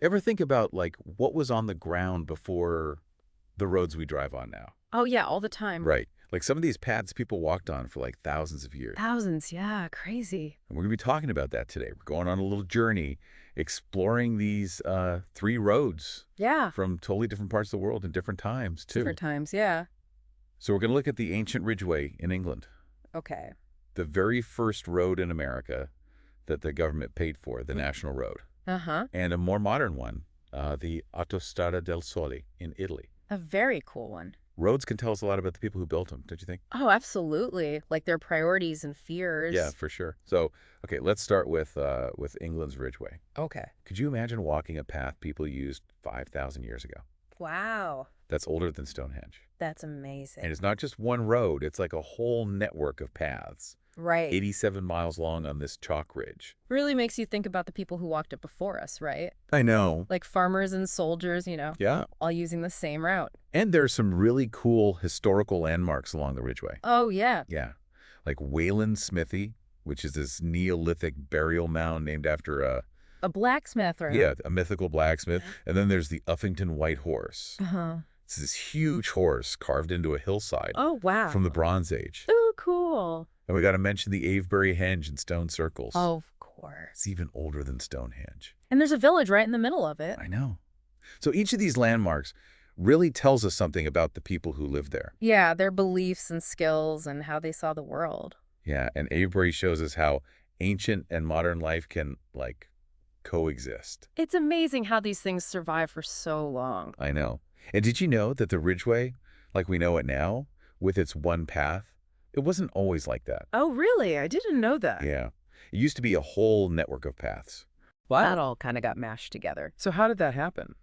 Ever think about, like, what was on the ground before the roads we drive on now? Oh, yeah, all the time. Right. Like, some of these paths people walked on for, like, thousands of years. Thousands, yeah, crazy. And we're going to be talking about that today. We're going on a little journey exploring these three roads Yeah, from totally different parts of the world in different times, too. different times, yeah. So we're going to look at the ancient Ridgeway in England, Okay. the very first road in America that the government paid for, the National Road, Uh-huh. and a more modern one, the Autostrada del Sole in Italy. A very cool one. Roads can tell us a lot about the people who built them, don't you think? Oh, absolutely. Like their priorities and Yeah, fears. for sure. So, okay, let's start with England's Ridgeway. Okay. Could you imagine walking a path people used 5,000 years ago? Wow. That's older than Stonehenge. That's And amazing. it's not just one road, it's like a whole network of paths, Right. 87 miles long on this chalk ridge. Really makes you think about the people who walked it before us, right? I know. Like farmers and soldiers, Yeah. all using the same route. And there's some really cool historical landmarks along the Ridgeway. Oh, yeah. Yeah. Like Wayland Smithy, which is this Neolithic burial mound named after A blacksmith or a mythical blacksmith. And then there's the Uffington White Horse. Uh-huh. It's this huge horse carved into a hillside Oh, wow. from the Bronze Age. Oh, cool. And we got to mention the Avebury Henge and stone circles. Of course. It's even older than Stonehenge. And there's a village right in the middle of it. I know. So each of these landmarks really tells us something about the people who lived there. Yeah, their beliefs and skills and how they saw the world. Yeah, and Avebury shows us how ancient and modern life can, like, coexist. It's amazing how these things survive for so long. I know. And did you know that the Ridgeway, like we know it now, with its one path, it wasn't always like that. Oh, really? I didn't know that. Yeah. It used to be a whole network of paths. That all kind of got mashed together. So how did that happen?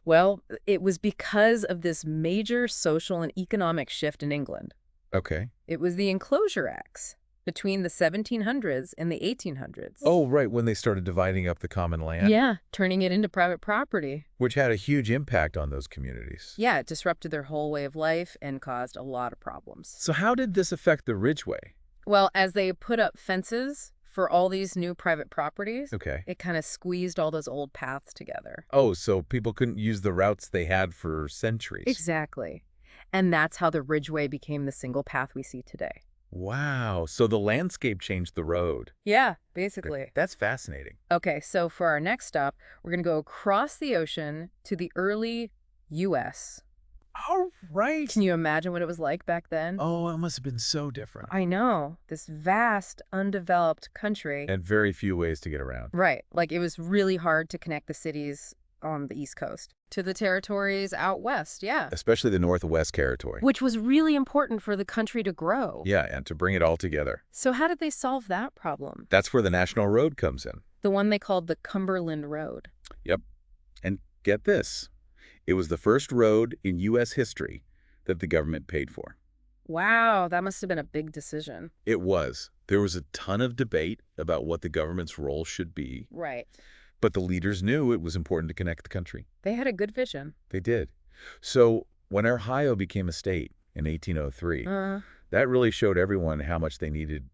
Well, it was because of this major social and economic shift in England. Okay. It was the Enclosure Acts between the 1700s and the 1800s. Oh, right, when they started dividing up the common land. Yeah, turning it into private property. Which had a huge impact on those communities. Yeah, it disrupted their whole way of life and caused a lot of problems. So how did this affect the Ridgeway? Well, as they put up fences for all these new private properties, Okay. it kind of squeezed all those old paths together. Oh, so people couldn't use the routes they had for centuries. Exactly. And that's how the Ridgeway became the single path we see today. Wow. So the landscape changed the road. Yeah, basically. That's fascinating. Okay, so for our next stop, we're going to go across the ocean to the early U.S. All right. Can you imagine what it was like back then? Oh, it must have been so different. I know. This vast, undeveloped country. And very few ways to get around. Right. Like it was really hard to connect the cities on the East Coast to the territories out west, yeah. Especially the Northwest Territory. Which was really important for the country to grow. Yeah, and to bring it all together. So how did they solve that problem? That's where the National Road comes in. The one they called the Cumberland Road. Yep. And get this. It was the first road in U.S. history that the government paid for. Wow, that must have been a big decision. It was. There was a ton of debate about what the government's role should be, Right. but the leaders knew it was important to connect the country. They had a good vision. They did. So when Ohio became a state in 1803, that really showed everyone how much they needed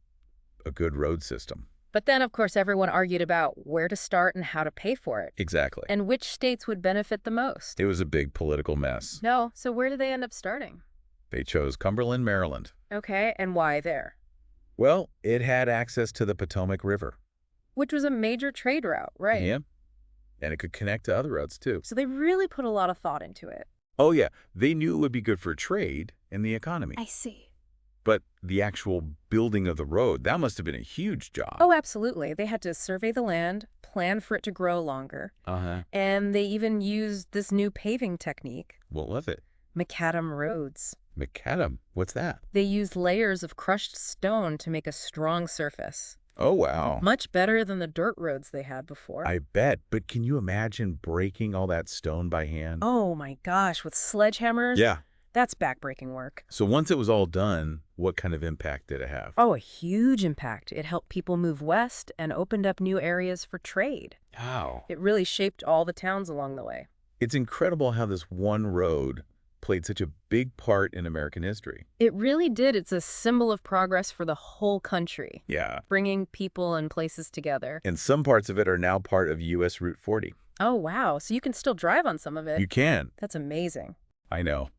a good road system. But then, of course, everyone argued about where to start and how to pay for it, Exactly. and which states would benefit the most. It was a big political mess. No, so where did they end up starting? They chose Cumberland, Maryland. Okay, and why there? Well, it had access to the Potomac River. Which was a major trade route, right? Yeah. And it could connect to other routes, too. So they really put a lot of thought into it. Oh, yeah. They knew it would be good for trade and the economy. I see. But the actual building of the road, that must have been a huge job. Oh, absolutely. They had to survey the land, plan for it to grow longer, Uh-huh. and they even used this new paving technique, What was it? macadam roads. Macadam. What's that? They used layers of crushed stone to make a strong surface. Oh, wow. Much better than the dirt roads they had before. I bet. But can you imagine breaking all that stone by hand? Oh my gosh, with sledgehammers? Yeah. That's backbreaking work. So once it was all done, what kind of impact did it have? Oh, a huge impact. It helped people move west and opened up new areas for trade. Wow. It really shaped all the towns along the way. It's incredible how this one road played such a big part in American history. It really did. It's a symbol of progress for the whole country, Yeah. bringing people and places together. And some parts of it are now part of U.S. Route 40. Oh, wow. So you can still drive on some of it. You can. That's amazing. I know.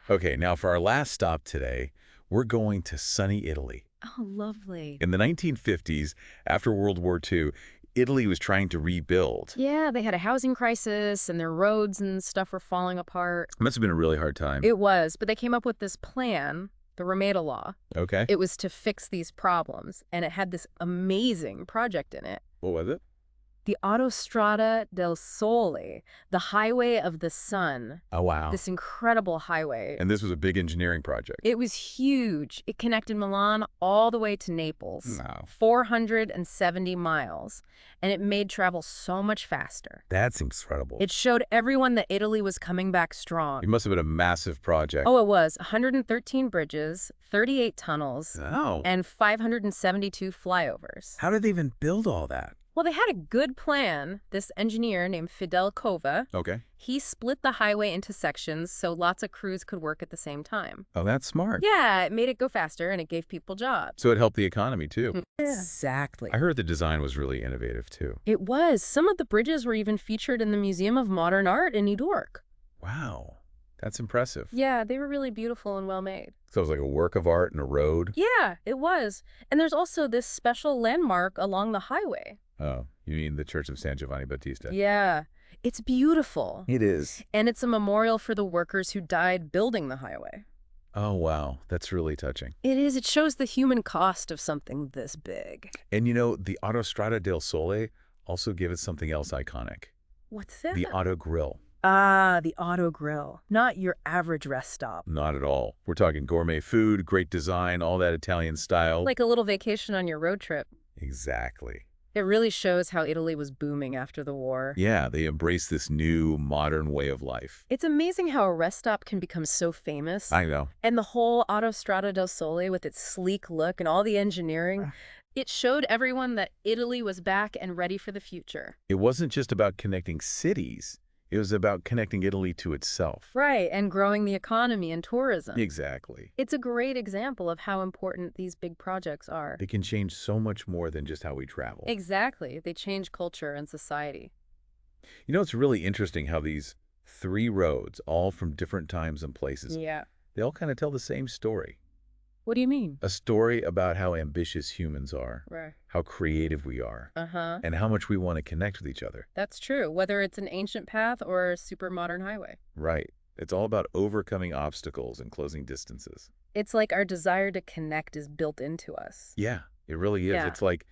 Okay, now for our last stop today, we're going to sunny Italy. Oh, lovely. In the 1950s, after World War II, Italy was trying to rebuild. Yeah, they had a housing crisis and their roads and stuff were falling apart. It must have been a really hard time. It was, but they came up with this plan, the Rometa Law. Okay. It was to fix these problems, and it had this amazing project in it. What was it? The Autostrada del Sole, the Highway of the Sun. Oh, wow. This incredible highway. And this was a big engineering project. It was huge. It connected Milan all the way to Naples. Wow. 470 miles. And it made travel so much faster. That's incredible. It showed everyone that Italy was coming back strong. It must have been a massive project. Oh, it was. 113 bridges, 38 tunnels, Oh. and 572 flyovers. How did they even build all that? Well, they had a good plan. This engineer named Fidel Cova, Okay. he split the highway into sections so lots of crews could work at the same time. Oh, that's smart. Yeah, it made it go faster and it gave people jobs. So it helped the economy, too. Exactly. I heard the design was really innovative, too. It was. Some of the bridges were even featured in the Museum of Modern Art in New York. Wow. That's impressive. Yeah, they were really beautiful and well made. So it was like a work of art and a road? Yeah, it was. And there's also this special landmark along the highway. Oh, you mean the Church of San Giovanni Battista? Yeah, it's beautiful. It is. And it's a memorial for the workers who died building the highway. Oh, wow. That's really touching. It is. It shows the human cost of something this big. And you know, the Autostrada del Sole also gave it something else iconic. What's that? The Auto Grill. Ah, the Auto Grill. Not your average rest stop. Not at all. We're talking gourmet food, great design, all that Italian style. Like a little vacation on your road trip. Exactly. It really shows how Italy was booming after the war. Yeah, they embraced this new, modern way of life. It's amazing how a rest stop can become so famous. I know. And the whole Autostrada del Sole with its sleek look and all the engineering, it showed everyone that Italy was back and ready for the future. It wasn't just about connecting cities. It was about connecting Italy to itself. Right, and growing the economy and tourism. Exactly. It's a great example of how important these big projects are. They can change so much more than just how we travel. Exactly. They change culture and society. You know, it's really interesting how these three roads, all from different times and places, Yeah. they all kind of tell the same story. What do you mean? A story about how ambitious humans are, Right. how creative we are, Uh-huh. and how much we want to connect with each other. That's true, whether it's an ancient path or a super modern highway. Right. It's all about overcoming obstacles and closing distances. It's like our desire to connect is built into us. Yeah, it really is. Yeah. It's like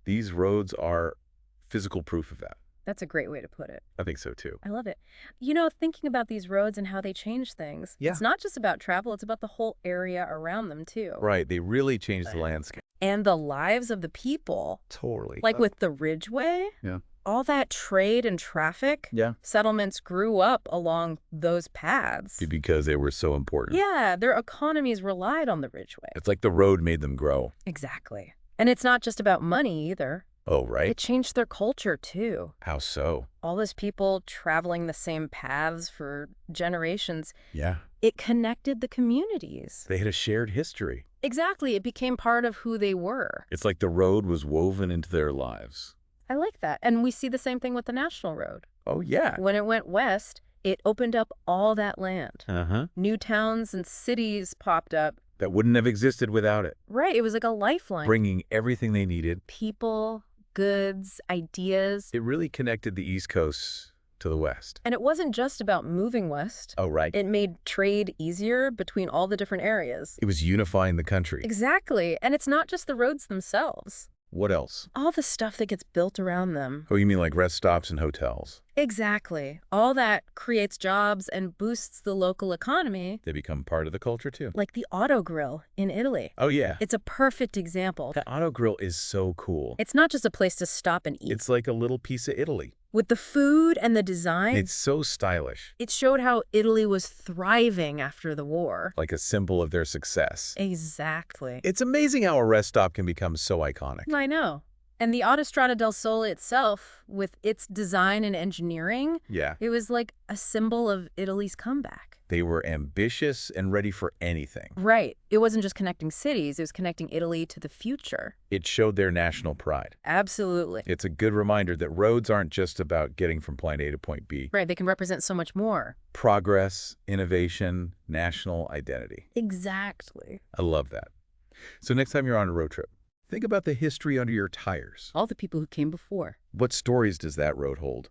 these roads are physical proof of that. That's a great way to put it. I think so, too. I love it. You know, thinking about these roads and how they change things, Yeah. it's not just about travel, it's about the whole area around them, too. Right. They really changed the landscape. And the lives of the people. Totally. Like with the Ridgeway, Yeah. all that trade and traffic, Yeah. settlements grew up along those paths. Because they were so important. Yeah, their economies relied on the Ridgeway. It's like the road made them grow. Exactly. And it's not just about money either. Oh, right? It changed their culture, too. How so? All those people traveling the same paths for generations, Yeah. it connected the communities. They had a shared history. Exactly. It became part of who they were. It's like the road was woven into their lives. I like that. And we see the same thing with the National Road. Oh, yeah. When it went west, it opened up all that land. Uh-huh. New towns and cities popped up. That wouldn't have existed without it. Right. It was like a lifeline. Bringing everything they needed. People, goods, ideas. It really connected the East Coast to the West. And it wasn't just about moving west. Oh, right. It made trade easier between all the different areas. It was unifying the country. Exactly. And it's not just the roads themselves. What else? All the stuff that gets built around them. Oh, you mean like rest stops and hotels? Exactly. All that creates jobs and boosts the local economy, They become part of the culture, too. like the Auto Grill in Italy. Oh, yeah. It's a perfect example. That Auto Grill is so cool. It's not just a place to stop and eat. It's like a little piece of Italy. With the food and the design, It's so stylish. it showed how Italy was thriving after the war. Like a symbol of their success. Exactly. It's amazing how a rest stop can become so iconic. I know. And the Autostrada del Sole itself, with its design and engineering, Yeah. it was like a symbol of Italy's comeback. They were ambitious and ready for anything. Right. It wasn't just connecting cities, it was connecting Italy to the future. It showed their national pride. Absolutely. It's a good reminder that roads aren't just about getting from point A to point B. Right, they can represent so much more. Progress, innovation, national identity. Exactly. I love that. So next time you're on a road trip, think about the history under your tires. All the people who came before. What stories does that road hold?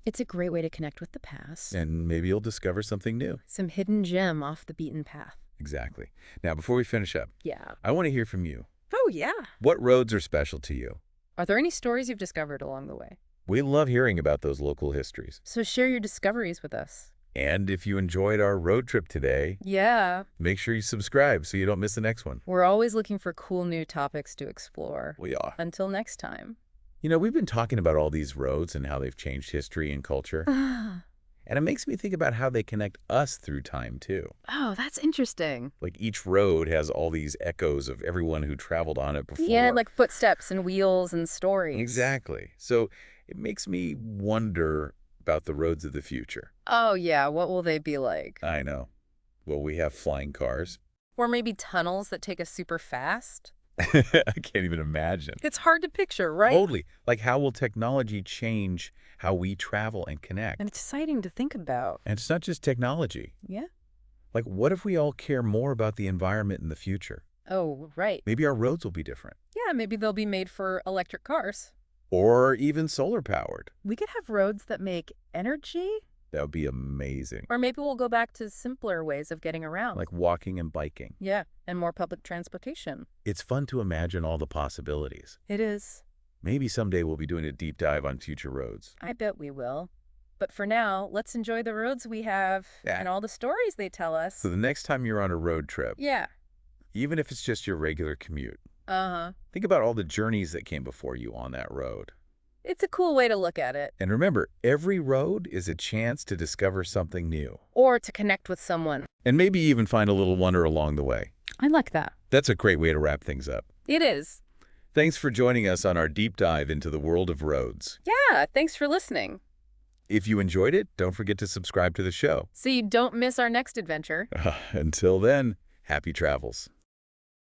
It's a great way to connect with the past. And maybe you'll discover something new. Some hidden gem off the beaten path. Exactly. Now, before we finish up, Yeah. I want to hear from you. Oh, yeah. What roads are special to you? Are there any stories you've discovered along the way? We love hearing about those local histories. So share your discoveries with us. And if you enjoyed our road trip today, Yeah. make sure you subscribe so you don't miss the next one. We're always looking for cool new topics to explore. We are. Until next time. You know, we've been talking about all these roads and how they've changed history and culture. Oh, And it makes me think about how they connect us through time, too. that's interesting. Like each road has all these echoes of everyone who traveled on it before. Yeah, like footsteps and wheels and stories. Exactly. So it makes me wonder about the roads of the future. Oh, yeah. What will they be like? I know. Well, we have flying cars. Or maybe tunnels that take us super fast? I can't even imagine. It's hard to picture, right? Totally. Like, how will technology change how we travel and connect? And it's exciting to think about. And it's not just technology. Yeah. Like, what if we all care more about the environment in the future? Oh, right. Maybe our roads will be different. Yeah, maybe they'll be made for electric cars. Or even solar-powered. We could have roads that make energy. That would be amazing. Or maybe we'll go back to simpler ways of getting around. Like walking and biking. Yeah, and more public transportation. It's fun to imagine all the possibilities. It is. Maybe someday we'll be doing a deep dive on future roads. I bet we will. But for now, let's enjoy the roads we have Yeah. and all the stories they tell us. So the next time you're on a road trip, Yeah. even if it's just your regular commute, Uh-huh. think about all the journeys that came before you on that road. It's a cool way to look at it. And remember, every road is a chance to discover something new. Or to connect with someone. And maybe even find a little wonder along the way. I like that. That's a great way to wrap things up. It is. Thanks for joining us on our deep dive into the world of roads. Yeah, thanks for listening. If you enjoyed it, don't forget to subscribe to the show. So you don't miss our next adventure. Until then, happy travels.